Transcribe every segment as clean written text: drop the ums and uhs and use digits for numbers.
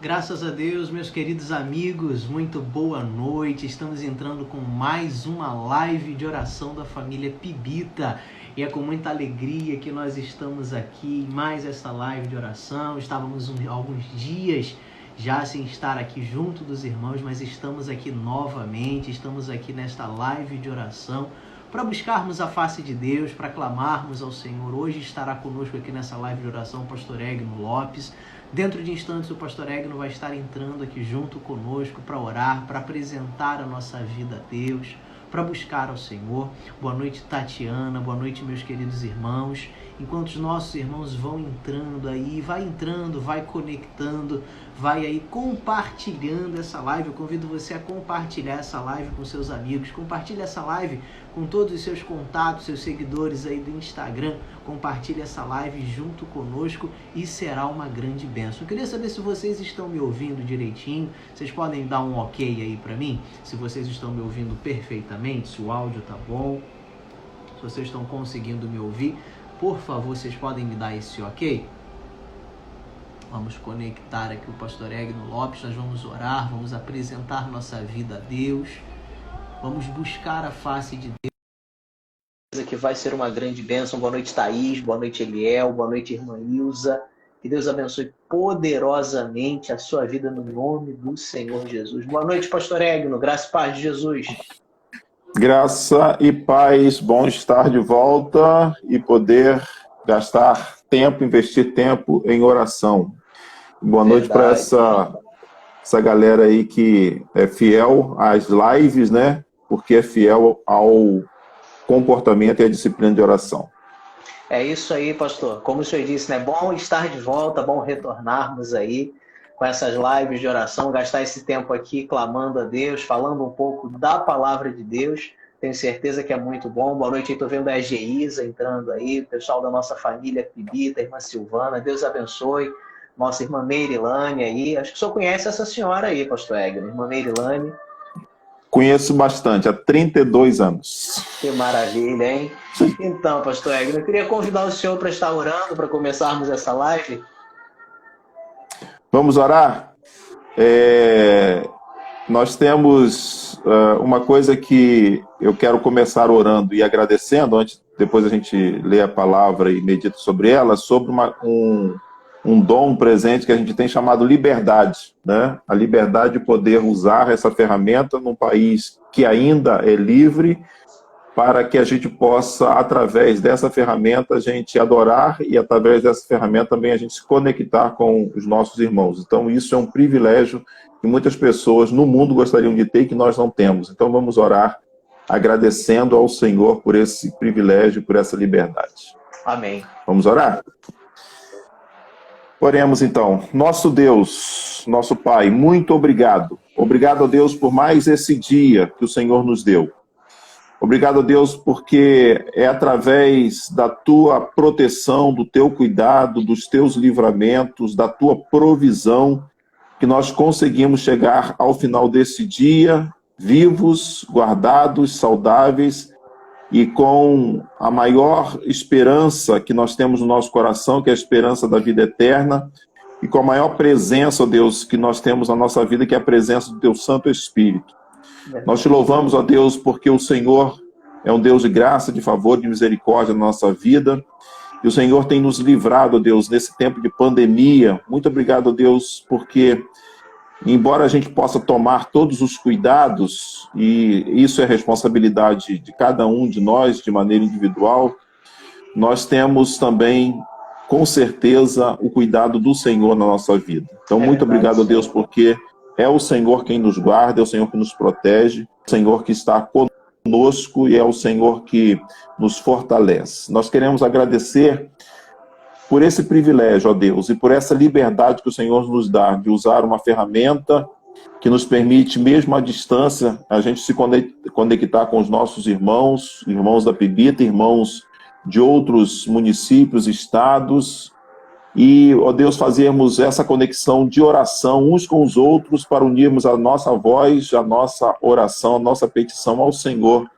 Graças a Deus, meus queridos amigos, muito boa noite. Estamos entrando com mais uma live de oração da família Pibita. E é com muita alegria que nós estamos aqui em mais essa live de oração. Estávamos alguns dias já sem estar aqui junto dos irmãos, mas estamos aqui novamente, estamos aqui nesta live de oração para buscarmos a face de Deus, para clamarmos ao Senhor. Hoje estará conosco aqui nessa live de oração o pastor Egno Lopes. Dentro de instantes o pastor Egno vai estar entrando aqui junto conosco para orar, para apresentar a nossa vida a Deus, para buscar ao Senhor. Boa noite, Tatiana, boa noite, meus queridos irmãos. Enquanto os nossos irmãos vão entrando aí, vai conectando, vai aí compartilhando essa live. Eu convido você a compartilhar essa live com seus amigos, compartilhe essa live com todos os seus contatos, seus seguidores aí do Instagram. Compartilhe essa live junto conosco e será uma grande bênção. Eu queria saber se vocês estão me ouvindo direitinho. Vocês podem dar um ok aí para mim? Se vocês estão me ouvindo perfeitamente, se o áudio tá bom, se vocês estão conseguindo me ouvir, por favor, vocês podem me dar esse ok? Vamos conectar aqui o pastor Egno Lopes, nós vamos orar, vamos apresentar nossa vida a Deus, vamos buscar a face de Deus, que vai ser uma grande bênção. Boa noite, Thaís, boa noite, Eliel, boa noite, irmã Ilza. Que Deus abençoe poderosamente a sua vida no nome do Senhor Jesus. Boa noite, pastor Egno, graça e paz de Jesus. Graça e paz, bom estar de volta e poder gastar tempo, investir tempo em oração. Boa noite para essa galera aí que é fiel às lives, né? Porque é fiel ao comportamento e à disciplina de oração. É isso aí, pastor. Como o senhor disse, né? Bom estar de volta, bom retornarmos aí com essas lives de oração, gastar esse tempo aqui clamando a Deus, falando um pouco da palavra de Deus. Tenho certeza que é muito bom. Boa noite, estou vendo a Geisa entrando aí, o pessoal da nossa família Pibita, a irmã Silvana. Deus abençoe. Nossa irmã Meirilane aí. Acho que o senhor conhece essa senhora aí, pastor Egno, irmã Meirilane. Conheço bastante, há 32 anos. Que maravilha, hein? Então, pastor Egno, eu queria convidar o senhor para estar orando, para começarmos essa live. Vamos orar? Nós temos uma coisa que eu quero começar orando e agradecendo, depois a gente lê a palavra e medita sobre ela, sobre um dom presente que a gente tem chamado liberdade, né? A liberdade de poder usar essa ferramenta num país que ainda é livre, para que a gente possa, através dessa ferramenta, a gente adorar e, através dessa ferramenta, também a gente se conectar com os nossos irmãos. Então, isso é um privilégio que muitas pessoas no mundo gostariam de ter e que nós não temos. Então, vamos orar agradecendo ao Senhor por esse privilégio, por essa liberdade. Amém. Vamos orar? Oremos, então. Nosso Deus, nosso Pai, muito obrigado. Obrigado a Deus por mais esse dia que o Senhor nos deu. Obrigado a Deus porque é através da tua proteção, do teu cuidado, dos teus livramentos, da tua provisão, que nós conseguimos chegar ao final desse dia, vivos, guardados, saudáveis e com a maior esperança que nós temos no nosso coração, que é a esperança da vida eterna, e com a maior presença, ó Deus, que nós temos na nossa vida, que é a presença do teu Santo Espírito. Nós te louvamos, ó Deus, porque o Senhor é um Deus de graça, de favor, de misericórdia na nossa vida. E o Senhor tem nos livrado, ó Deus, nesse tempo de pandemia. Muito obrigado, ó Deus, porque, embora a gente possa tomar todos os cuidados, e isso é responsabilidade de cada um de nós, de maneira individual, nós temos também, com certeza, o cuidado do Senhor na nossa vida. Então, muito obrigado, ó Deus, porque é o Senhor quem nos guarda, é o Senhor que nos protege, é o Senhor que está conosco e é o Senhor que nos fortalece. Nós queremos agradecer por esse privilégio, ó Deus, e por essa liberdade que o Senhor nos dá de usar uma ferramenta que nos permite, mesmo à distância, a gente se conectar com os nossos irmãos, irmãos da Pibita, irmãos de outros municípios, estados, e, ó Deus, fazermos essa conexão de oração uns com os outros para unirmos a nossa voz, a nossa oração, a nossa petição ao Senhor,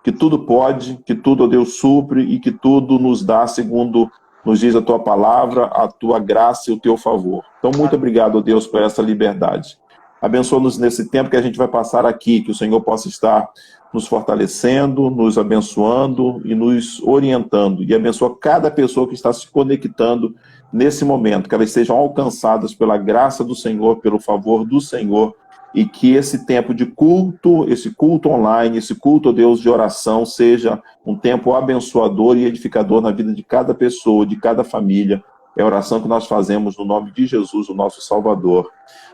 que tudo pode, que tudo, ó Deus, supre e que tudo nos dá segundo nos diz a tua palavra, a tua graça e o teu favor. Então, muito obrigado, ó Deus, por essa liberdade. Abençoa-nos nesse tempo que a gente vai passar aqui, que o Senhor possa estar nos fortalecendo, nos abençoando e nos orientando. E abençoa cada pessoa que está se conectando nesse momento, que elas sejam alcançadas pela graça do Senhor, pelo favor do Senhor, e que esse tempo de culto, esse culto online, esse culto a Deus de oração, seja um tempo abençoador e edificador na vida de cada pessoa, de cada família. É a oração que nós fazemos no nome de Jesus, o nosso Salvador.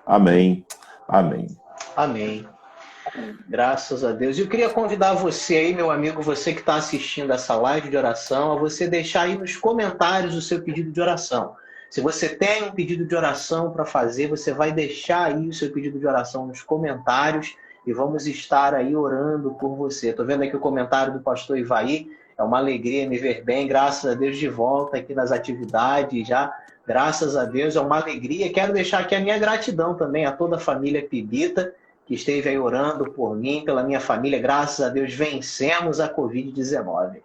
Amém. Amém. Amém. Graças a Deus. Eu queria convidar você aí, meu amigo, você que está assistindo essa live de oração, a você deixar aí nos comentários o seu pedido de oração. Se você tem um pedido de oração para fazer, você vai deixar aí o seu pedido de oração nos comentários e vamos estar aí orando por você. Estou vendo aqui o comentário do pastor Ivaí. É uma alegria me ver bem, graças a Deus, de volta aqui nas atividades já. Graças a Deus, é uma alegria. Quero deixar aqui a minha gratidão também a toda a família Pibita, que esteve aí orando por mim, pela minha família. Graças a Deus, vencemos a Covid-19.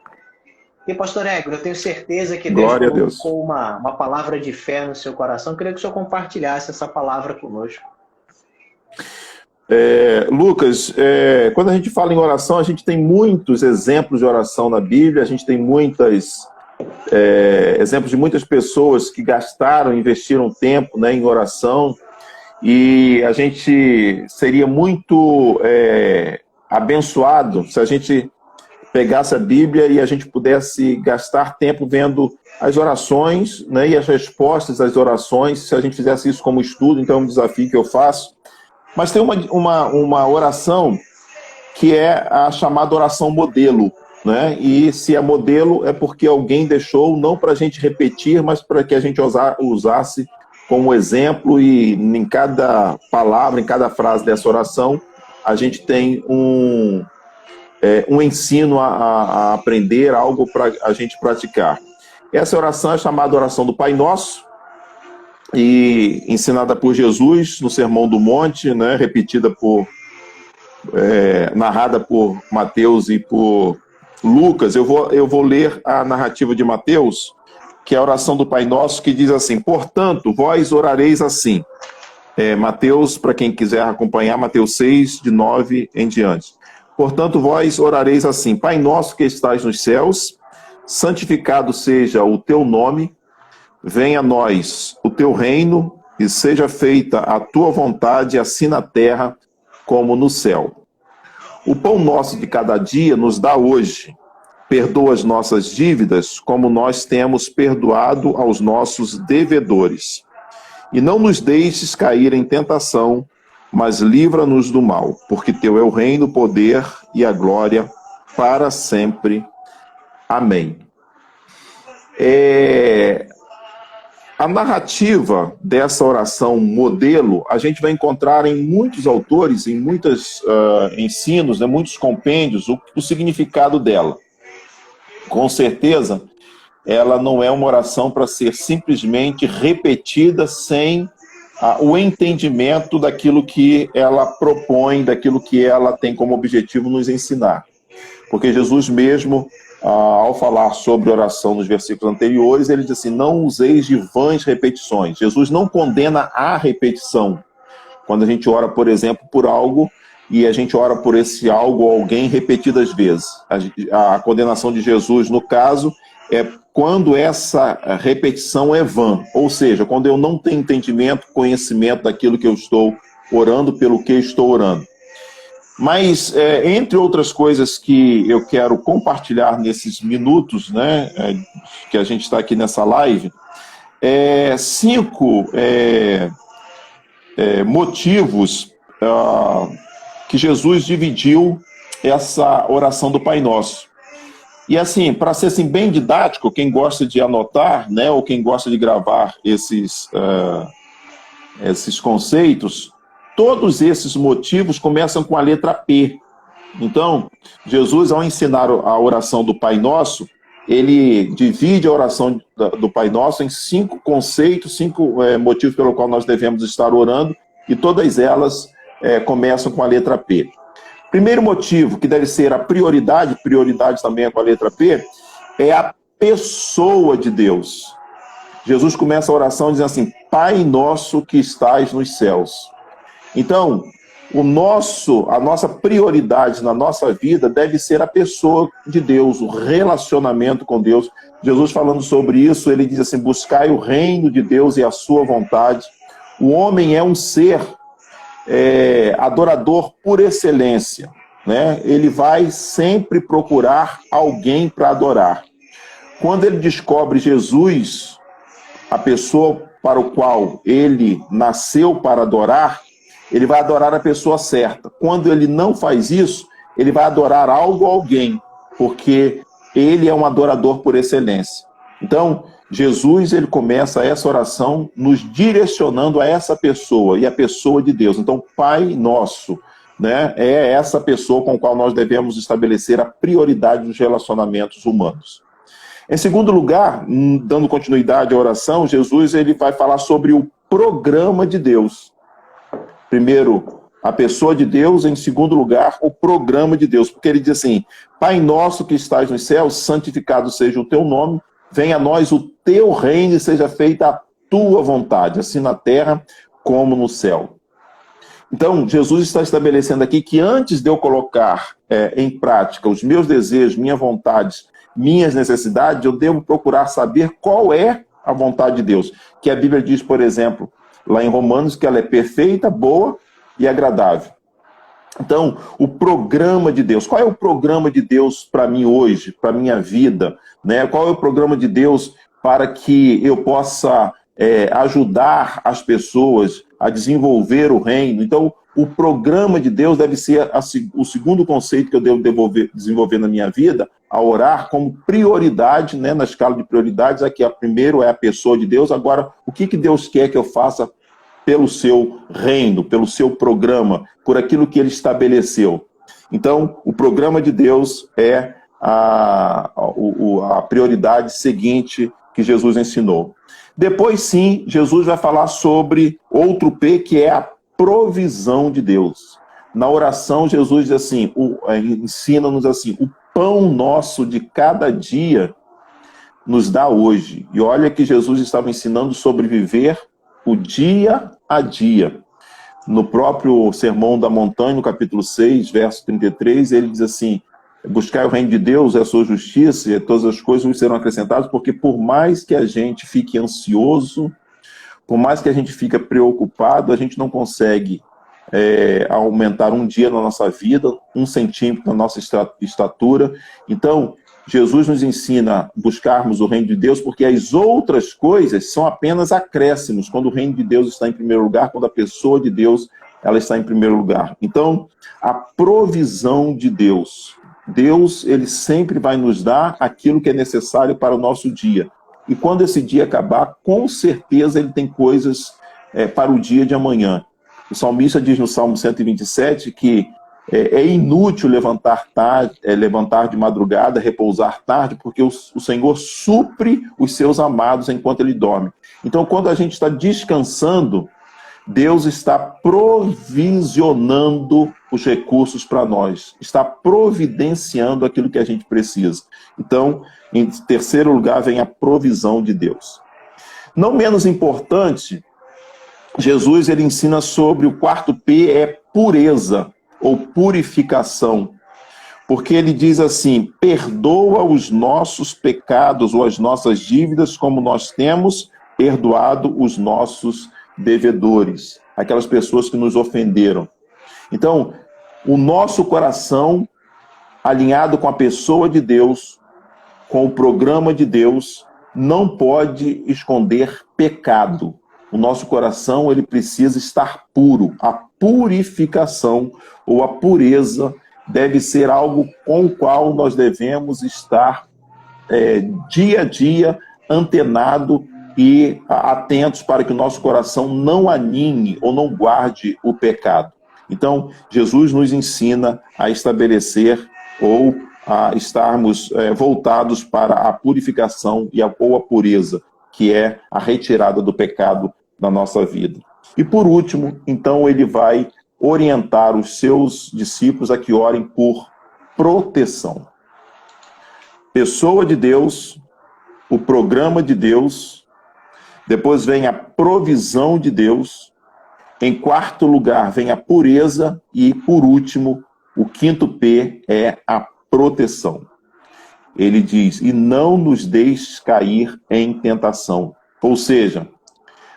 E, pastor Égrio, eu tenho certeza que Deus colocou uma palavra de fé no seu coração. Eu queria que o senhor compartilhasse essa palavra conosco. Lucas, quando a gente fala em oração, a gente tem muitos exemplos de oração na Bíblia, a gente tem exemplos de muitas pessoas que gastaram, investiram tempo, né, em oração, e a gente seria muito abençoado se a gente pegasse a Bíblia e a gente pudesse gastar tempo vendo as orações, né, e as respostas às orações, se a gente fizesse isso como estudo. Então é um desafio que eu faço. Mas tem uma oração que é a chamada oração modelo, né? E se é modelo é porque alguém deixou, não para a gente repetir, mas para que a gente usasse como exemplo, e em cada palavra, em cada frase dessa oração, a gente tem um ensino a aprender, algo para a gente praticar. Essa oração é chamada oração do Pai Nosso, e ensinada por Jesus no Sermão do Monte, né, narrada por Mateus e por Lucas. Eu vou ler a narrativa de Mateus, que é a oração do Pai Nosso, que diz assim: portanto, vós orareis assim. Mateus, para quem quiser acompanhar, Mateus 6, de 9 em diante. Portanto, vós orareis assim: Pai nosso que estás nos céus, santificado seja o teu nome, venha a nós o teu reino e seja feita a tua vontade, assim na terra como no céu. O pão nosso de cada dia nos dá hoje. Perdoa as nossas dívidas, como nós temos perdoado aos nossos devedores. E não nos deixes cair em tentação, mas livra-nos do mal, porque teu é o reino, o poder e a glória para sempre. Amém. A narrativa dessa oração modelo, a gente vai encontrar em muitos autores, em muitos ensinos, né, muitos compêndios, o significado dela. Com certeza, ela não é uma oração para ser simplesmente repetida sem o entendimento daquilo que ela propõe, daquilo que ela tem como objetivo nos ensinar. Porque Jesus mesmo, ao falar sobre oração nos versículos anteriores, ele diz assim: não useis de vãs repetições. Jesus não condena a repetição. Quando a gente ora, por exemplo, por algo, e a gente ora por esse algo ou alguém repetidas vezes. A condenação de Jesus, no caso, é quando essa repetição é vã, ou seja, quando eu não tenho entendimento, conhecimento daquilo que eu estou orando, pelo que estou orando. Mas, entre outras coisas que eu quero compartilhar nesses minutos, né, que a gente está aqui nessa live, 5 motivos que Jesus dividiu essa oração do Pai Nosso. E assim, para ser assim, bem didático, quem gosta de anotar, né, ou quem gosta de gravar esses conceitos, todos esses motivos começam com a letra P. Então, Jesus, ao ensinar a oração do Pai Nosso, ele divide a oração do Pai Nosso em 5 conceitos, 5 motivos pelo qual nós devemos estar orando, e todas elas começam com a letra P. Primeiro motivo, que deve ser a prioridade também é com a letra P, é a pessoa de Deus. Jesus começa a oração dizendo assim: Pai nosso que estás nos céus. Então, a nossa prioridade na nossa vida deve ser a pessoa de Deus, o relacionamento com Deus. Jesus falando sobre isso, ele diz assim: buscai o reino de Deus e a sua vontade. O homem é um ser adorador por excelência, né? Ele vai sempre procurar alguém para adorar. Quando ele descobre Jesus, a pessoa para o qual ele nasceu para adorar, ele vai adorar a pessoa certa. Quando ele não faz isso, ele vai adorar algo ou alguém, porque ele é um adorador por excelência. Então, Jesus, ele começa essa oração nos direcionando a essa pessoa, e a pessoa de Deus. Então, Pai Nosso, né, é essa pessoa com a qual nós devemos estabelecer a prioridade dos relacionamentos humanos. Em segundo lugar, dando continuidade à oração, Jesus ele vai falar sobre o programa de Deus. Primeiro, a pessoa de Deus, em segundo lugar, o programa de Deus. Porque ele diz assim: Pai nosso que estás nos céus, santificado seja o teu nome, venha a nós o teu reino e seja feita a tua vontade, assim na terra como no céu. Então, Jesus está estabelecendo aqui que antes de eu colocar em prática os meus desejos, minhas vontades, minhas necessidades, eu devo procurar saber qual é a vontade de Deus. Que a Bíblia diz, por exemplo, lá em Romanos, que ela é perfeita, boa e agradável. Então, o programa de Deus. Qual é o programa de Deus para mim hoje, para a minha vida? Né? Qual é o programa de Deus para que eu possa ajudar as pessoas a desenvolver o reino? Então, o programa de Deus deve ser o segundo conceito que eu devo desenvolver na minha vida, a orar como prioridade, né, na escala de prioridades. Aqui, primeiro é a pessoa de Deus. Agora, o que Deus quer que eu faça pelo seu reino, pelo seu programa, por aquilo que ele estabeleceu? Então, o programa de Deus é a prioridade seguinte que Jesus ensinou. Depois, sim, Jesus vai falar sobre outro P, que é a provisão de Deus. Na oração, Jesus diz assim, ensina-nos assim: o pão nosso de cada dia nos dá hoje. E olha que Jesus estava ensinando sobre viver o dia a dia. No próprio Sermão da Montanha, no capítulo 6, verso 33, ele diz assim: buscar o reino de Deus, a sua justiça, e todas as coisas nos serão acrescentadas, porque por mais que a gente fique ansioso, por mais que a gente fique preocupado, a gente não consegue aumentar um dia na nossa vida, 1 centímetro na nossa estatura. Então, Jesus nos ensina a buscarmos o reino de Deus, porque as outras coisas são apenas acréscimos, quando o reino de Deus está em primeiro lugar, quando a pessoa de Deus ela está em primeiro lugar. Então, a provisão de Deus. Deus, ele sempre vai nos dar aquilo que é necessário para o nosso dia. E quando esse dia acabar, com certeza ele tem coisas para o dia de amanhã. O salmista diz no Salmo 127 que é inútil levantar de madrugada, repousar tarde, porque o Senhor supre os seus amados enquanto ele dorme. Então, quando a gente está descansando, Deus está provisionando os recursos para nós, está providenciando aquilo que a gente precisa. Então, em terceiro lugar, vem a provisão de Deus. Não menos importante, Jesus ele ensina sobre o quarto P, é pureza ou purificação. Porque ele diz assim: perdoa os nossos pecados ou as nossas dívidas, como nós temos perdoado os nossos devedores, aquelas pessoas que nos ofenderam. Então, o nosso coração, alinhado com a pessoa de Deus, com o programa de Deus, não pode esconder pecado. O nosso coração, ele precisa estar puro. A purificação ou a pureza deve ser algo com o qual nós devemos estar dia a dia antenado e atentos para que o nosso coração não aninhe ou não guarde o pecado. Então, Jesus nos ensina a estabelecer ou a estarmos voltados para a purificação ou a pureza, que é a retirada do pecado da nossa vida. E por último, então, ele vai orientar os seus discípulos a que orem por proteção. Pessoa de Deus, o programa de Deus, Depois vem a provisão de Deus. Em quarto lugar, vem a pureza. E, por último, o quinto P é a proteção. Ele diz, e não nos deixes cair em tentação. Ou seja,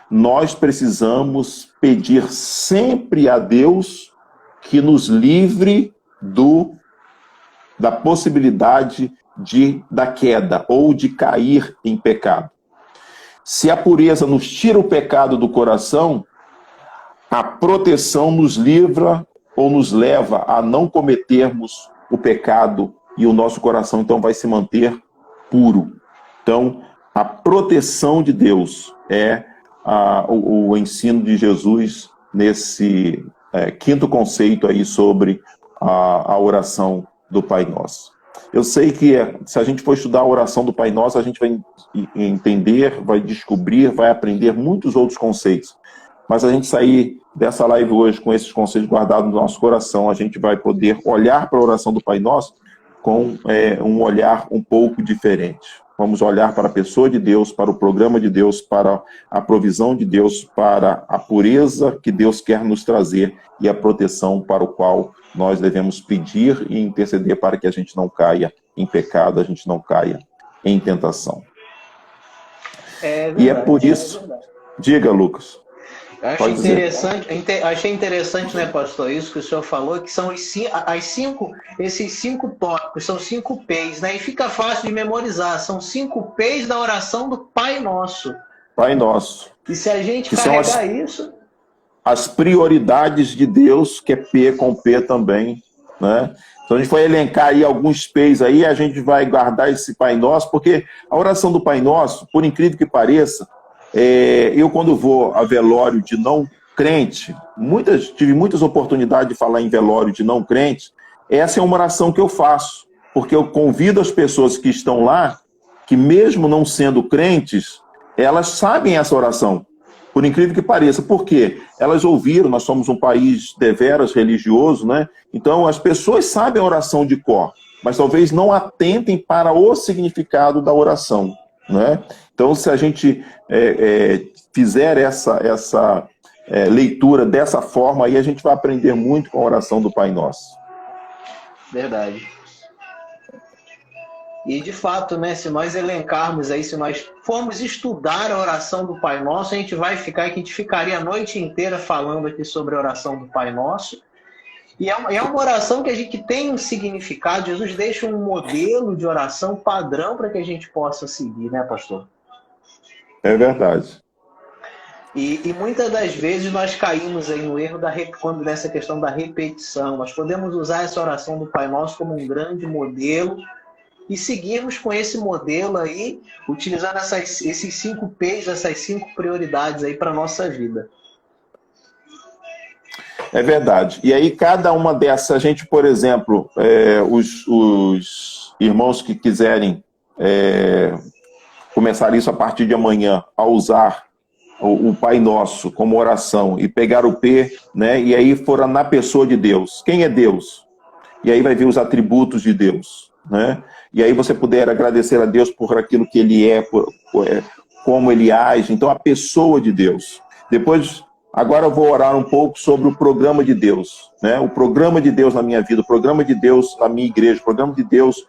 nós precisamos pedir sempre a Deus que nos livre da possibilidade da queda ou de cair em pecado. Se a pureza nos tira o pecado do coração, a proteção nos livra ou nos leva a não cometermos o pecado e o nosso coração então vai se manter puro. Então, a proteção de Deus é o ensino de Jesus nesse quinto conceito aí sobre a oração do Pai Nosso. Eu sei que se a gente for estudar a oração do Pai Nosso, a gente vai entender, vai descobrir, vai aprender muitos outros conceitos. Mas a gente sair dessa live hoje com esses conceitos guardados no nosso coração, a gente vai poder olhar para a oração do Pai Nosso com um olhar um pouco diferente. Vamos olhar para a pessoa de Deus, para o programa de Deus, para a provisão de Deus, para a pureza que Deus quer nos trazer e a proteção para o qual nós devemos pedir e interceder para que a gente não caia em pecado, a gente não caia em tentação. E é por isso... Diga, Lucas. Achei interessante, né, pastor, isso que o senhor falou, que são esses cinco tópicos, são 5 P's, né? E fica fácil de memorizar, são 5 P's da oração do Pai Nosso. Pai Nosso. E se a gente carregar isso... As prioridades de Deus, que é P com P também, né? Então a gente vai elencar aí alguns P's aí, a gente vai guardar esse Pai Nosso, porque a oração do Pai Nosso, por incrível que pareça, eu quando vou a velório de não crente, tive muitas oportunidades de falar em velório de não crente, essa é uma oração que eu faço, porque eu convido as pessoas que estão lá, que mesmo não sendo crentes, elas sabem essa oração, por incrível que pareça. Por quê? Elas ouviram, nós somos um país deveras religioso, né? Então as pessoas sabem a oração de cor, mas talvez não atentem para o significado da oração, né? Então, se a gente fizer essa leitura dessa forma, aí a gente vai aprender muito com a oração do Pai Nosso. Verdade. E, de fato, né, se nós elencarmos aí, se nós formos estudar a oração do Pai Nosso, a gente ficaria a noite inteira falando aqui sobre a oração do Pai Nosso. E é uma oração que tem um significado. Jesus deixa um modelo de oração padrão para que a gente possa seguir, né, pastor? É verdade. E muitas das vezes nós caímos aí no erro quando nessa questão da repetição. Nós podemos usar essa oração do Pai Nosso como um grande modelo e seguirmos com esse modelo aí, utilizando esses 5 P's, essas 5 prioridades aí para a nossa vida. É verdade. E aí, cada uma dessas, a gente, por exemplo, os irmãos que quiserem começar isso a partir de amanhã, a usar o Pai Nosso como oração e pegar o P, né, e aí for na pessoa de Deus. Quem é Deus? E aí vai ver os atributos de Deus, né? E aí você puder agradecer a Deus por aquilo que Ele é, como Ele age. Então, a pessoa de Deus. Depois... Agora eu vou orar um pouco sobre o programa de Deus, né? O programa de Deus na minha vida, o programa de Deus na minha igreja, o programa de Deus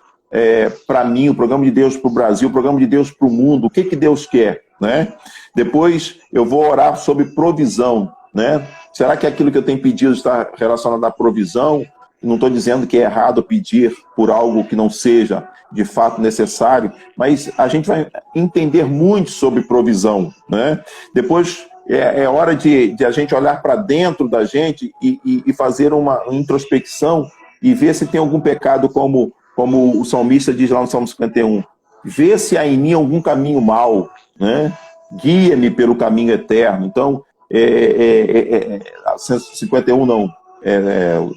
para mim, o programa de Deus para o Brasil, o programa de Deus para o mundo, o que Deus quer, né? Depois eu vou orar sobre provisão, né? Será que aquilo que eu tenho pedido está relacionado à provisão? Não estou dizendo que é errado pedir por algo que não seja de fato necessário, mas a gente vai entender muito sobre provisão, né? Depois... É hora de a gente olhar para dentro da gente e fazer uma introspecção e ver se tem algum pecado, como o salmista diz lá no Salmo 51. Vê se há em mim algum caminho mau, né? Guia-me pelo caminho eterno. Então, 151 não,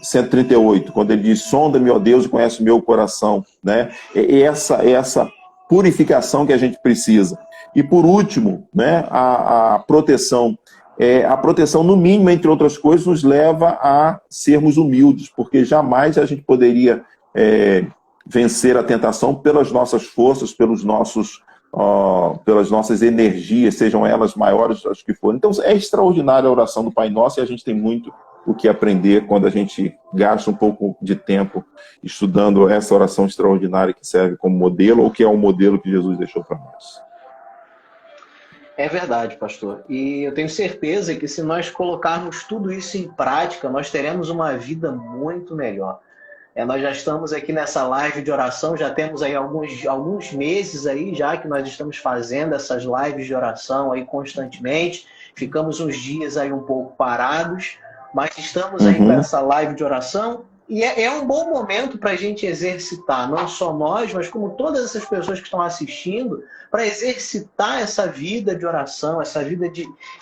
138, quando ele diz, sonda-me, ó Deus, e conhece o meu coração, né? É essa purificação que a gente precisa. E por último, né, a proteção. A proteção, no mínimo, entre outras coisas, nos leva a sermos humildes, porque jamais a gente poderia vencer a tentação pelas nossas forças, pelos nossos pelas nossas energias, sejam elas maiores, as que forem. Então, é extraordinária a oração do Pai Nosso e a gente tem muito o que aprender quando a gente gasta um pouco de tempo estudando essa oração extraordinária que serve como modelo, ou que é o modelo que Jesus deixou para nós. É verdade, pastor. E eu tenho certeza que se nós colocarmos tudo isso em prática, nós teremos uma vida muito melhor. Nós já estamos aqui nessa live de oração, já temos aí alguns meses aí já que nós estamos fazendo essas lives de oração aí constantemente. Ficamos uns dias aí um pouco parados, mas estamos aí com essa live de oração e é um bom momento para a gente exercitar, não só nós, mas como todas essas pessoas que estão assistindo, para exercitar essa vida de oração, essa vida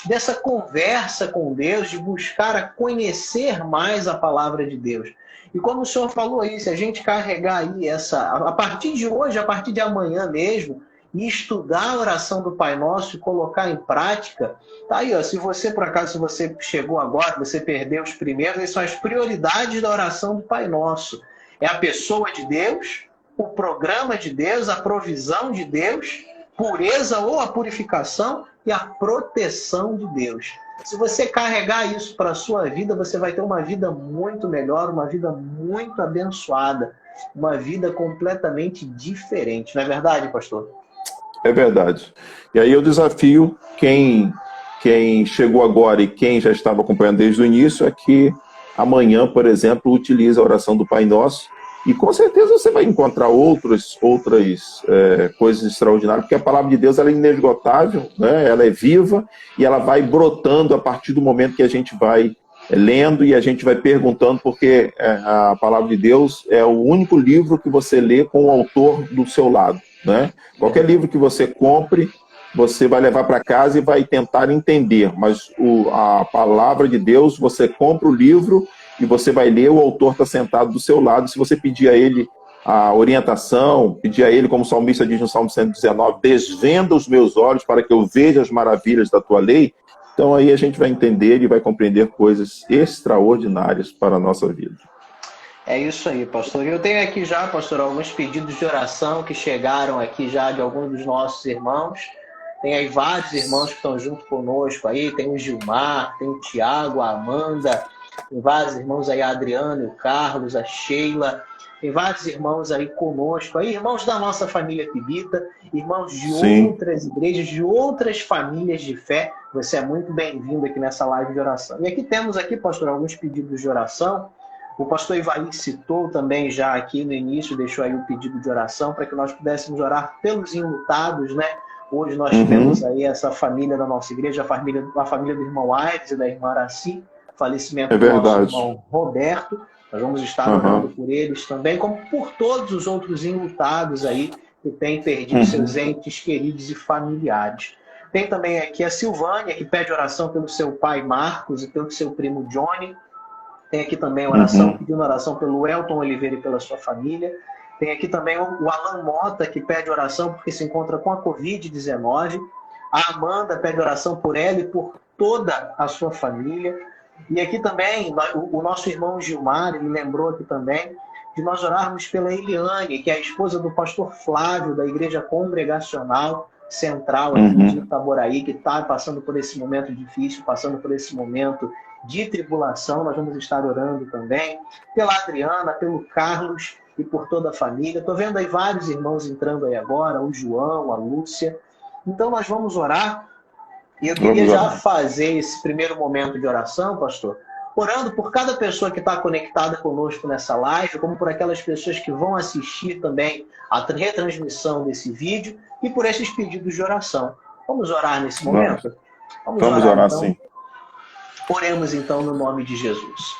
dessa conversa com Deus, de buscar conhecer mais a palavra de Deus. E como o senhor falou aí, se a gente carregar aí a partir de hoje, a partir de amanhã mesmo, e estudar a oração do Pai Nosso e colocar em prática, tá aí, ó, se você, por acaso, se você chegou agora, você perdeu os primeiros, essas são as prioridades da oração do Pai Nosso. É a pessoa de Deus, o programa de Deus, a provisão de Deus, pureza ou a purificação e a proteção de Deus. Se você carregar isso para a sua vida, você vai ter uma vida muito melhor, uma vida muito abençoada, uma vida completamente diferente. Não é verdade, pastor? É verdade. E aí eu desafio quem chegou agora e quem já estava acompanhando desde o início é que amanhã, por exemplo, utilize a oração do Pai Nosso e com certeza você vai encontrar outras coisas extraordinárias, porque a palavra de Deus ela é inesgotável, né? Ela é viva e ela vai brotando a partir do momento que a gente vai lendo e a gente vai perguntando, porque a palavra de Deus é o único livro que você lê com o autor do seu lado, né? Qualquer livro que você compre, você vai levar para casa e vai tentar entender, mas a palavra de Deus, você compra o livro e você vai ler, o autor está sentado do seu lado. Se você pedir a ele a orientação, pedir a ele, como o salmista diz no Salmo 119, desvenda os meus olhos para que eu veja as maravilhas da tua lei, então aí a gente vai entender e vai compreender coisas extraordinárias para a nossa vida. É isso aí, pastor. Eu tenho aqui já, pastor, alguns pedidos de oração que chegaram aqui já de alguns dos nossos irmãos. Tem aí vários irmãos que estão junto conosco aí. Tem o Gilmar, tem o Tiago, a Amanda, tem vários irmãos aí, a Adriana, o Carlos, a Sheila. Tem vários irmãos aí conosco, aí, irmãos da nossa família Pibita, irmãos de outras igrejas, de outras famílias de fé. Você é muito bem-vindo aqui nessa live de oração. E aqui temos aqui, pastor, alguns pedidos de oração. O pastor Ivaí citou também já aqui no início, deixou aí o pedido de oração para que nós pudéssemos orar pelos enlutados, né? Hoje nós tivemos aí essa família da nossa igreja, a família do irmão Aires e da irmã Araci, falecimento do nosso irmão Roberto. Nós vamos estar orando por eles também, como por todos os outros enlutados aí que têm perdido seus entes queridos e familiares. Tem também aqui a Silvânia, que pede oração pelo seu pai Marcos e pelo seu primo Johnny. Tem aqui também a oração, pedindo oração pelo Elton Oliveira e pela sua família. Tem aqui também o Alan Mota, que pede oração porque se encontra com a Covid-19. A Amanda pede oração por ela e por toda a sua família. E aqui também, o nosso irmão Gilmar, ele lembrou aqui também, de nós orarmos pela Eliane, que é a esposa do pastor Flávio, da Igreja Congregacional Central aqui de Itaboraí, que está passando por esse momento difícil, passando por esse momento de tribulação. Nós vamos estar orando também pela Adriana, pelo Carlos e por toda a família. Estou vendo aí vários irmãos entrando aí agora, o João, a Lúcia. Então nós vamos orar. E eu queria já fazer esse primeiro momento de oração, pastor, orando por cada pessoa que está conectada conosco nessa live, como por aquelas pessoas que vão assistir também a retransmissão desse vídeo e por esses pedidos de oração. Vamos orar nesse momento? Vamos orar então. Sim. Oremos então no nome de Jesus.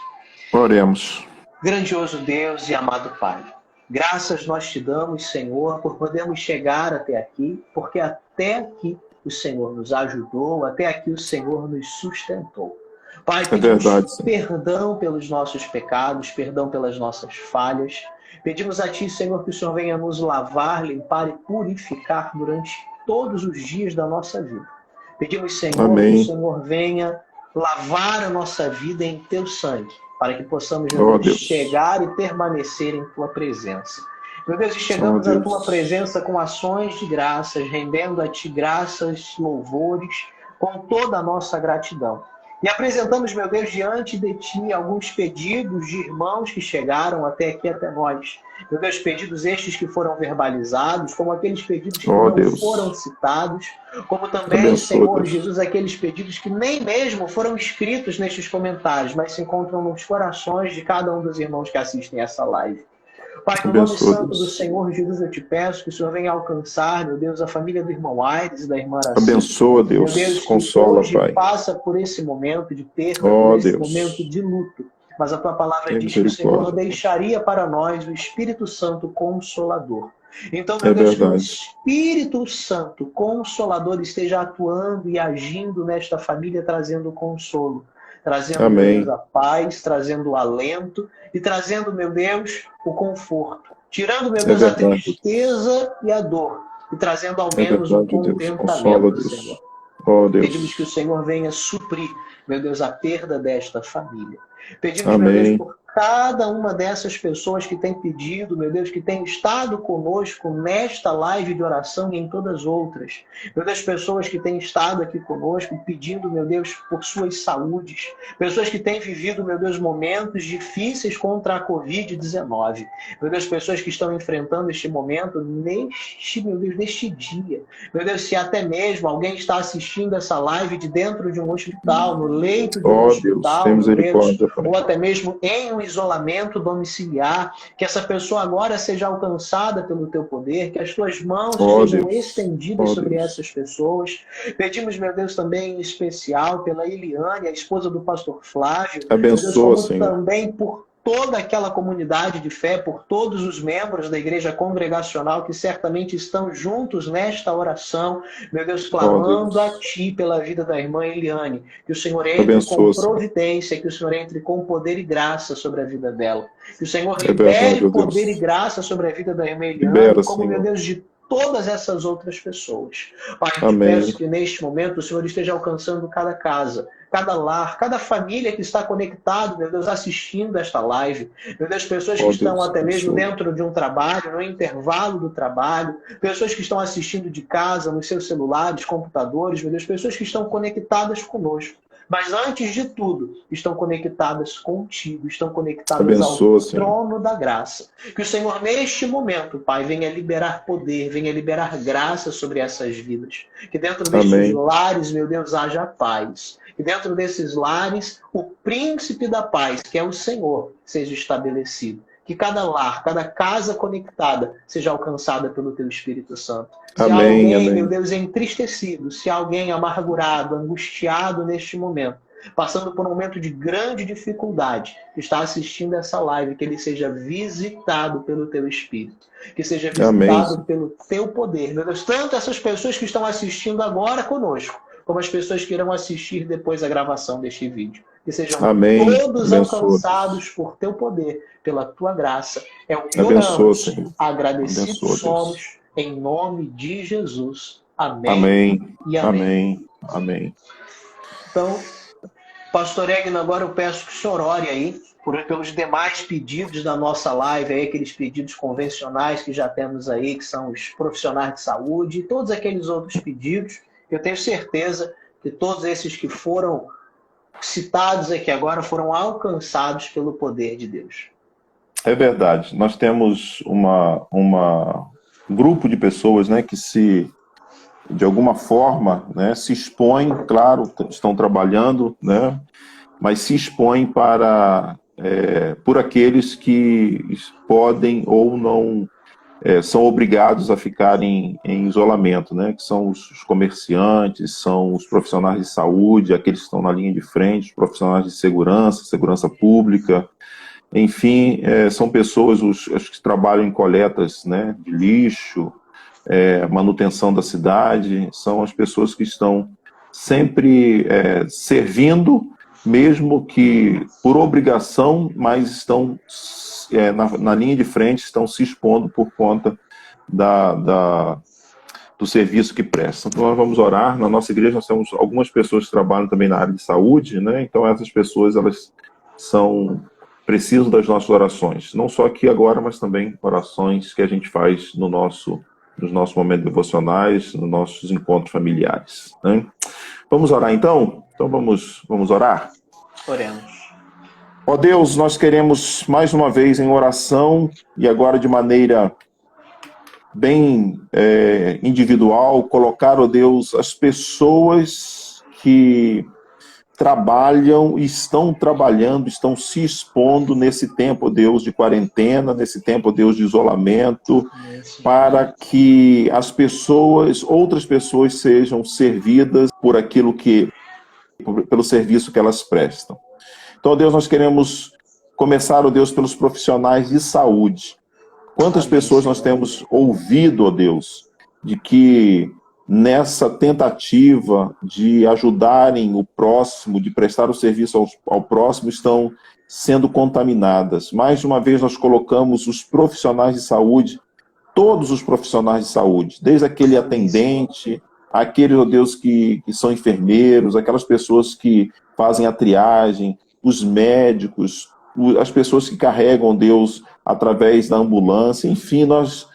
Oremos. Grandioso Deus e amado Pai, graças nós te damos, Senhor, por podermos chegar até aqui, porque até aqui o Senhor nos ajudou, até aqui o Senhor nos sustentou. Pai, pedimos perdão pelos nossos pecados, perdão pelas nossas falhas. Pedimos a Ti, Senhor, que o Senhor venha nos lavar, limpar e purificar durante todos os dias da nossa vida. Pedimos, Senhor, que o Senhor venha lavar a nossa vida em Teu sangue, para que possamos chegar e permanecer em Tua presença. Meu Deus, e Oh, chegamos à tua Deus. presença com ações de graças, rendendo a ti graças, louvores, com toda a nossa gratidão. E apresentamos, meu Deus, diante de ti alguns pedidos de irmãos que chegaram até aqui, até nós. Meu Deus, pedidos estes que foram verbalizados, como aqueles pedidos que Oh, não foram Deus. citados, como também, Abençoa, Senhor Deus. Jesus, aqueles pedidos que nem mesmo foram escritos nestes comentários, mas se encontram nos corações de cada um dos irmãos que assistem essa live. Pai, no nome Abençoa, santo do Deus. Senhor Jesus, eu te peço que o Senhor venha alcançar, meu Deus, a família do irmão Aires e da irmã Araci. Abençoa, Meu Deus. Deus, que Consola, hoje Pai. passa por esse momento de perda, por Oh, esse momento Deus. de luto. Mas a tua palavra Tem diz que o Senhor misericórdia, Pai. deixaria para nós o Espírito Santo Consolador. Então, meu É Deus, que o verdade. Espírito Santo Consolador esteja atuando e agindo nesta família, trazendo consolo. Trazendo, meu Deus, Amém. a paz, trazendo o alento e trazendo, meu Deus, o conforto. Tirando, meu É Deus, a verdade, Deus. tristeza e a dor. E trazendo ao É menos o verdade, Deus. Consola, contentamento, Senhor. Deus. Oh, Pedimos que o Deus. Senhor venha suprir, meu Deus, a perda desta família. Pedimos, meu Deus, Amém. por cada uma dessas pessoas que tem pedido, meu Deus, que tem estado conosco nesta live de oração e em todas as outras. Meu Deus, pessoas que têm estado aqui conosco pedindo, meu Deus, por suas saúdes. Pessoas que têm vivido, meu Deus, momentos difíceis contra a Covid-19. Meu Deus, pessoas que estão enfrentando este momento meu Deus, neste dia. Meu Deus, se até mesmo alguém está assistindo essa live de dentro de um hospital, no leito de um Oh, Deus. Tem hospital, meu Deus, misericórdia, Pai. ou até mesmo em um isolamento domiciliar, que essa pessoa agora seja alcançada pelo teu poder, que as tuas mãos Oh, estejam Deus. estendidas Oh, sobre Deus. essas pessoas. Pedimos, meu Deus, também em especial pela Eliane, a esposa do pastor Flávio, meu Deus, Abençoa, como Senhor. também por toda aquela comunidade de fé, por todos os membros da igreja congregacional que certamente estão juntos nesta oração, meu Deus, Oh, clamando a Deus. Ti pela vida da irmã Eliane, que o Senhor entre com Abençoa, Senhor. providência, que o Senhor entre com poder e graça sobre a vida dela, que o Senhor É verdade, libere oh poder e Deus. graça sobre a vida da irmã Eliane, Libera, como, meu Senhor. Deus, de todas essas outras pessoas. Pai, eu te Amém. peço que neste momento o Senhor esteja alcançando cada casa, cada lar, cada família que está conectado, meu Deus, assistindo esta live. Meu Deus, pessoas que Oh, estão Deus. até mesmo Abençoa. dentro de um trabalho, no intervalo do trabalho, pessoas que estão assistindo de casa, nos seus celulares, computadores, meu Deus, pessoas que estão conectadas conosco. Mas antes de tudo, estão conectadas contigo, estão conectadas ao Abençoa, Senhor. trono da graça. Que o Senhor, neste momento, Pai, venha liberar poder, venha liberar graça sobre essas vidas. Que dentro destes Amém. lares, meu Deus, haja paz. Que dentro desses lares, o príncipe da paz, que é o Senhor, seja estabelecido. Que cada lar, cada casa conectada seja alcançada pelo Teu Espírito Santo. Se há Amém. alguém, meu Amém. Deus, entristecido, se há alguém amargurado, angustiado neste momento, passando por um momento de grande dificuldade, está assistindo essa live, que ele seja visitado pelo Teu Espírito. Que seja Amém. visitado pelo Teu poder. Meu Deus, tanto essas pessoas que estão assistindo agora conosco, como as pessoas que irão assistir depois a gravação deste vídeo. Que sejam Amém. todos Abençoa, alcançados Deus. por Teu poder, pela Tua graça. É o que Abençoa, oramos, Senhor. agradecidos Abençoa, Deus. somos, em nome de Jesus. Amém Amém. e amém. Amém. Amém. Então, Pastor Egno, agora eu peço que o senhor ore aí pelos demais pedidos da nossa live, aí, aqueles pedidos convencionais que já temos aí, que são os profissionais de saúde, e todos aqueles outros pedidos. Eu tenho certeza que todos esses que foram citados aqui agora foram alcançados pelo poder de Deus. É verdade. Nós temos um grupo de pessoas, né, que se, de alguma forma, né, se expõem, claro, estão trabalhando, né, mas se expõem por aqueles que podem ou não são obrigados a ficarem em isolamento, né, que são os comerciantes, são os profissionais de saúde, aqueles que estão na linha de frente, os profissionais de segurança pública. Enfim, são pessoas, os que trabalham em coletas, né, de lixo, manutenção da cidade, são as pessoas que estão sempre servindo, mesmo que por obrigação, mas estão na linha de frente, estão se expondo por conta do serviço que prestam. Então nós vamos orar. Na nossa igreja nós temos algumas pessoas que trabalham também na área de saúde, né? Então essas pessoas, elas são precisam das nossas orações. Não só aqui agora, mas também orações que a gente faz nos nossos momentos devocionais, nos nossos encontros familiares, né? Vamos orar então? Então vamos orar? Oremos. Ó Deus, nós queremos mais uma vez em oração e agora de maneira bem individual, colocar, ó Deus, as pessoas que trabalham, estão trabalhando, estão se expondo nesse tempo, ó Deus, de quarentena, nesse tempo, ó Deus, de isolamento, para que as pessoas, outras pessoas sejam servidas pelo serviço que elas prestam. Então, ó Deus, nós queremos começar, ó Deus, pelos profissionais de saúde. Quantas pessoas nós temos ouvido, ó Deus, de que nessa tentativa de ajudarem o próximo, de prestar o serviço ao próximo, estão sendo contaminadas. Mais uma vez nós colocamos os profissionais de saúde, todos os profissionais de saúde, desde aquele atendente, aqueles, ó Deus, que são enfermeiros, aquelas pessoas que fazem a triagem, os médicos, as pessoas que carregam, Deus, através da ambulância, enfim, nós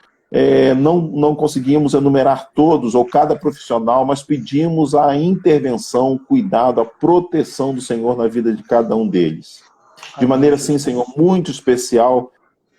não conseguimos enumerar todos, ou cada profissional, mas pedimos a intervenção, o cuidado, a proteção do Senhor na vida de cada um deles. De maneira assim, Senhor, muito especial,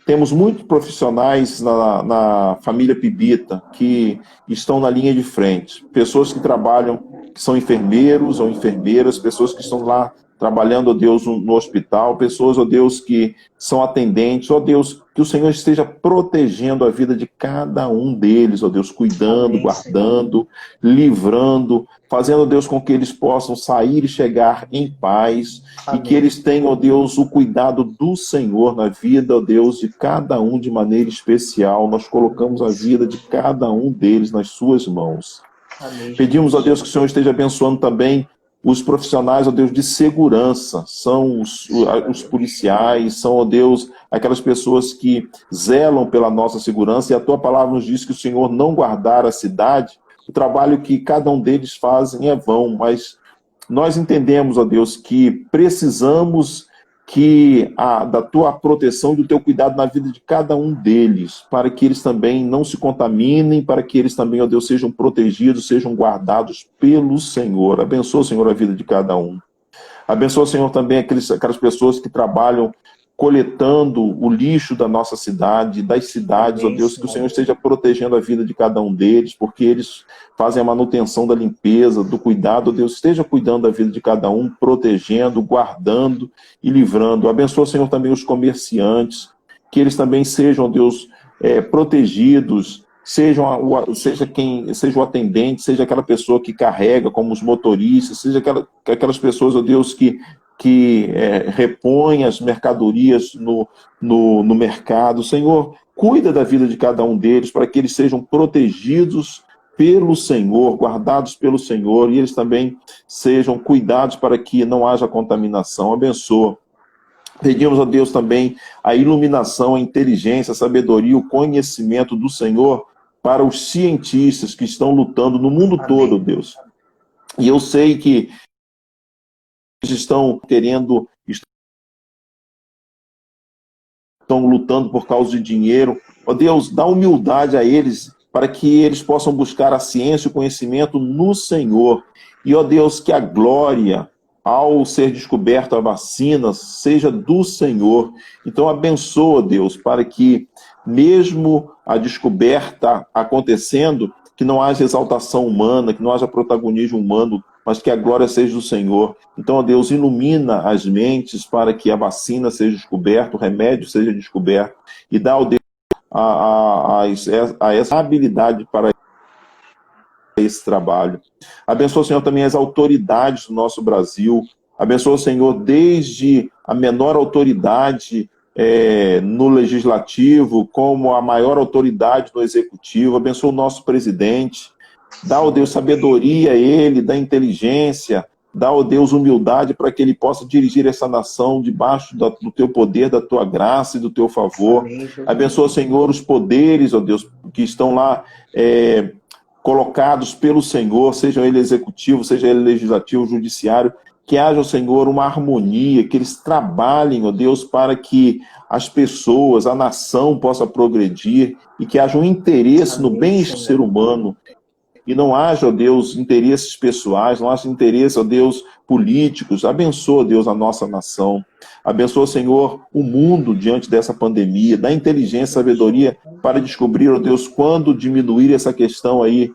temos muitos profissionais na família Pibita que estão na linha de frente, pessoas que trabalham, que são enfermeiros ou enfermeiras, pessoas que estão lá trabalhando, ó Deus, no hospital, pessoas, ó Deus, que são atendentes, ó Deus, que o Senhor esteja protegendo a vida de cada um deles, ó Deus, cuidando, amém, guardando, Senhor, livrando, fazendo, ó Deus, com que eles possam sair e chegar em paz, amém, e que eles tenham, ó Deus, o cuidado do Senhor na vida, ó Deus, de cada um de maneira especial. Nós colocamos a vida de cada um deles nas suas mãos. Amém. Pedimos, ó Deus, que o Senhor esteja abençoando também os profissionais, ó Deus, de segurança, são os policiais, são, ó Deus, aquelas pessoas que zelam pela nossa segurança, e a Tua palavra nos diz que o Senhor não guardar a cidade, o trabalho que cada um deles fazem é vão, mas nós entendemos, ó Deus, que precisamos da Tua proteção, do Teu cuidado na vida de cada um deles, para que eles também não se contaminem, para que eles também, ó Deus, sejam protegidos, sejam guardados pelo Senhor. Abençoa, Senhor, a vida de cada um. Abençoa, Senhor, também aquelas pessoas que trabalham coletando o lixo da nossa cidade, das cidades, ó Deus, que o Senhor esteja protegendo a vida de cada um deles, porque eles fazem a manutenção da limpeza, do cuidado, ó Deus, esteja cuidando da vida de cada um, protegendo, guardando e livrando. Abençoa, Senhor, também os comerciantes, que eles também sejam, ó Deus, protegidos, seja o atendente, seja aquela pessoa que carrega, como os motoristas, seja aquelas pessoas, ó Deus, que repõe as mercadorias no mercado. Senhor, cuida da vida de cada um deles, para que eles sejam protegidos pelo Senhor, guardados pelo Senhor, e eles também sejam cuidados para que não haja contaminação. Abençoa. Pedimos a Deus também a iluminação, a inteligência, a sabedoria, o conhecimento do Senhor para os cientistas que estão lutando no mundo todo, Deus. E eu sei que estão lutando por causa de dinheiro. Ó Deus, dá humildade a eles para que eles possam buscar a ciência e o conhecimento no Senhor. E, ó Deus, que a glória ao ser descoberta a vacina seja do Senhor. Então abençoa, Deus, para que mesmo a descoberta acontecendo, que não haja exaltação humana, que não haja protagonismo humano, mas que a glória seja do Senhor. Então, ó Deus, ilumina as mentes para que a vacina seja descoberta, o remédio seja descoberto, e dá ao Deus essa habilidade para esse trabalho. Abençoa, Senhor, também as autoridades do nosso Brasil. Abençoa, Senhor, desde a menor autoridade no legislativo, como a maior autoridade no executivo. Abençoa o nosso presidente. Dá, ó Deus, sabedoria a ele, dá inteligência, dá, ó Deus, humildade para que ele possa dirigir essa nação debaixo do teu poder, da tua graça e do teu favor. Abençoa, Senhor, os poderes, ó Deus, que estão lá colocados pelo Senhor, seja ele executivo, seja ele legislativo, judiciário, que haja, Senhor, uma harmonia, que eles trabalhem, ó Deus, para que as pessoas, a nação possa progredir e que haja um interesse no bem-estar humano. E não haja, ó Deus, interesses pessoais, não haja interesse, ó Deus, políticos. Abençoa, Deus, a nossa nação. Abençoa, Senhor, o mundo diante dessa pandemia. Dá inteligência, sabedoria para descobrir, ó Deus, quando diminuir essa questão aí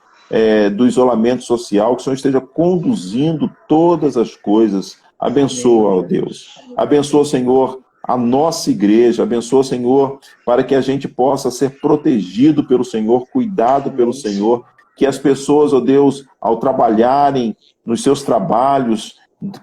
do isolamento social, que o Senhor esteja conduzindo todas as coisas. Abençoa, ó Deus. Abençoa, Senhor, a nossa igreja. Abençoa, Senhor, para que a gente possa ser protegido pelo Senhor, cuidado pelo Senhor, que as pessoas, ó Deus, ao trabalharem nos seus trabalhos,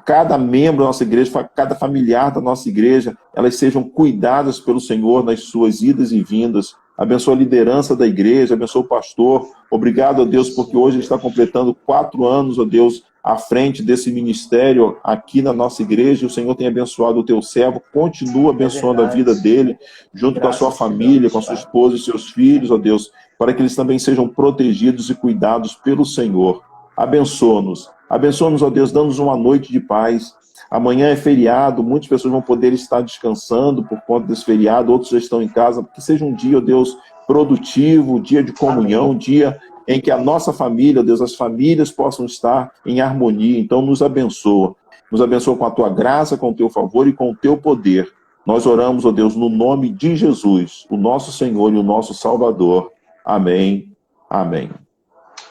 cada membro da nossa igreja, cada familiar da nossa igreja, elas sejam cuidadas pelo Senhor nas suas idas e vindas. Abençoa a liderança da igreja, abençoa o pastor. Obrigado, ó Deus, porque hoje ele está completando 4 anos, ó Deus, à frente desse ministério aqui na nossa igreja. O Senhor tem abençoado o teu servo, continua abençoando a vida dele, junto com a sua família, com a sua esposa e seus filhos, ó Deus, para que eles também sejam protegidos e cuidados pelo Senhor. Abençoa-nos. Abençoa-nos, ó Deus, dando-nos uma noite de paz. Amanhã é feriado, muitas pessoas vão poder estar descansando por conta desse feriado, outros já estão em casa. Que seja um dia, ó Deus, produtivo, dia de comunhão, dia em que a nossa família, ó Deus, as famílias possam estar em harmonia. Então, nos abençoa. Nos abençoa com a tua graça, com o teu favor e com o teu poder. Nós oramos, ó Deus, no nome de Jesus, o nosso Senhor e o nosso Salvador. Amém. Amém.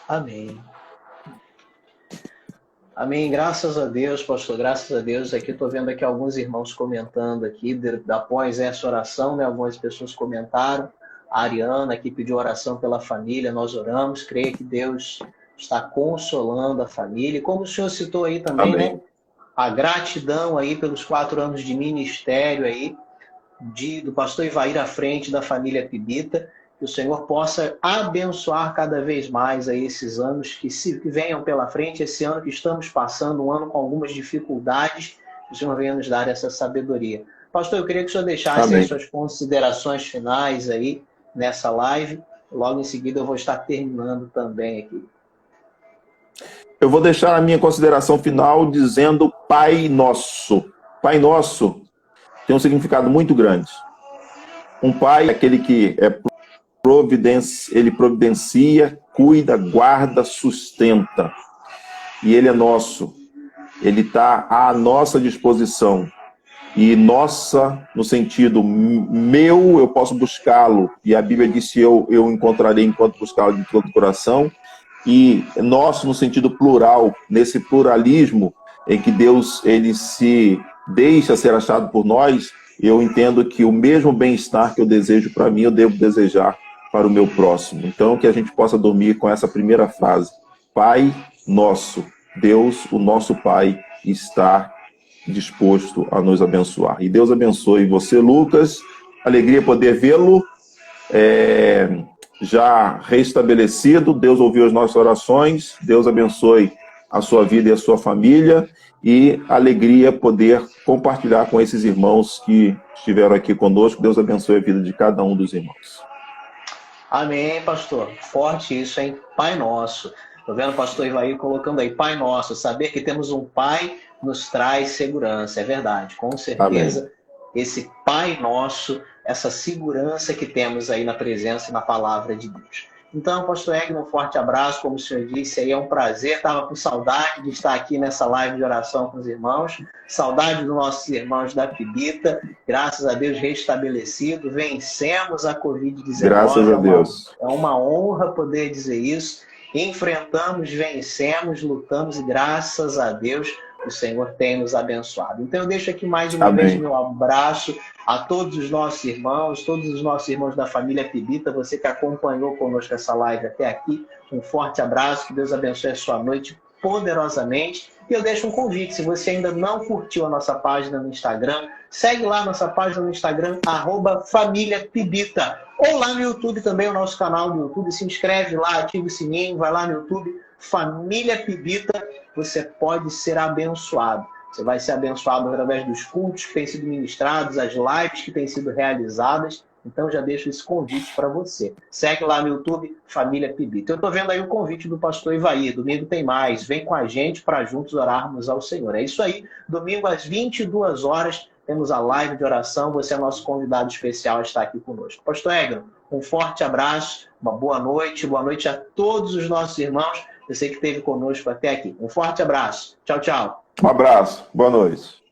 Amém. Amém. Graças a Deus, pastor. Graças a Deus. Aqui estou vendo aqui alguns irmãos comentando aqui, após essa oração, né? Algumas pessoas comentaram. A Ariana aqui pediu oração pela família, nós oramos. Creio que Deus está consolando a família. E como o senhor citou aí também, amém, né? A gratidão aí pelos 4 anos de ministério aí, do pastor Ivair à frente da família Pibita. Que o Senhor possa abençoar cada vez mais aí esses anos que venham pela frente, esse ano que estamos passando, um ano com algumas dificuldades, que o Senhor venha nos dar essa sabedoria. Pastor, eu queria que o senhor deixasse aí suas considerações finais aí nessa live. Logo em seguida eu vou estar terminando também aqui. Eu vou deixar a minha consideração final dizendo Pai Nosso. Pai Nosso tem um significado muito grande. Um pai é aquele que ele providencia, cuida, guarda, sustenta. E ele é nosso. Ele está à nossa disposição. E nossa, no sentido meu, eu posso buscá-lo. E a Bíblia diz eu encontrarei enquanto buscá-lo de todo o coração. E nosso, no sentido plural, nesse pluralismo em que Deus ele se deixa ser achado por nós, eu entendo que o mesmo bem-estar que eu desejo para mim, eu devo desejar para o meu próximo. Então, que a gente possa dormir com essa primeira frase. Pai nosso, Deus, o nosso Pai, está disposto a nos abençoar. E Deus abençoe você, Lucas. Alegria poder vê-lo já restabelecido. Deus ouviu as nossas orações. Deus abençoe a sua vida e a sua família. E alegria poder compartilhar com esses irmãos que estiveram aqui conosco. Deus abençoe a vida de cada um dos irmãos. Amém, pastor. Forte isso, hein? Pai Nosso. Estou vendo o pastor Ivair colocando aí, Pai Nosso. Saber que temos um Pai nos traz segurança. É verdade, com certeza. Amém. Esse Pai Nosso, essa segurança que temos aí na presença e na palavra de Deus. Então, pastor Egno, um forte abraço. Como o senhor disse, aí é um prazer. Estava com saudade de estar aqui nessa live de oração com os irmãos. Saudade dos nossos irmãos da Pibita. Graças a Deus, restabelecido. Vencemos a Covid-19. Graças a Deus. É uma honra poder dizer isso. Enfrentamos, vencemos, lutamos e graças a Deus o Senhor tem nos abençoado. Então eu deixo aqui mais uma vez meu abraço a todos os nossos irmãos da família Pibita, você que acompanhou conosco essa live até aqui, um forte abraço, que Deus abençoe a sua noite poderosamente. E eu deixo um convite, se você ainda não curtiu a nossa página no Instagram, segue lá a nossa página no Instagram, @famíliapibita. Ou lá no YouTube também, o nosso canal do YouTube, se inscreve lá, ativa o sininho, vai lá no YouTube, Família Pibita, você pode ser abençoado. Você vai ser abençoado através dos cultos que têm sido ministrados, as lives que têm sido realizadas. Então já deixo esse convite para você. Segue lá no YouTube, Família Pibita. Eu estou vendo aí o convite do pastor Ivaí. Domingo tem mais. Vem com a gente para juntos orarmos ao Senhor. É isso aí. Domingo às 22 horas temos a live de oração. Você é nosso convidado especial a estar aqui conosco. Pastor Egno, um forte abraço, uma boa noite a todos os nossos irmãos. Eu sei que esteve conosco até aqui. Um forte abraço. Tchau, tchau. Um abraço. Boa noite.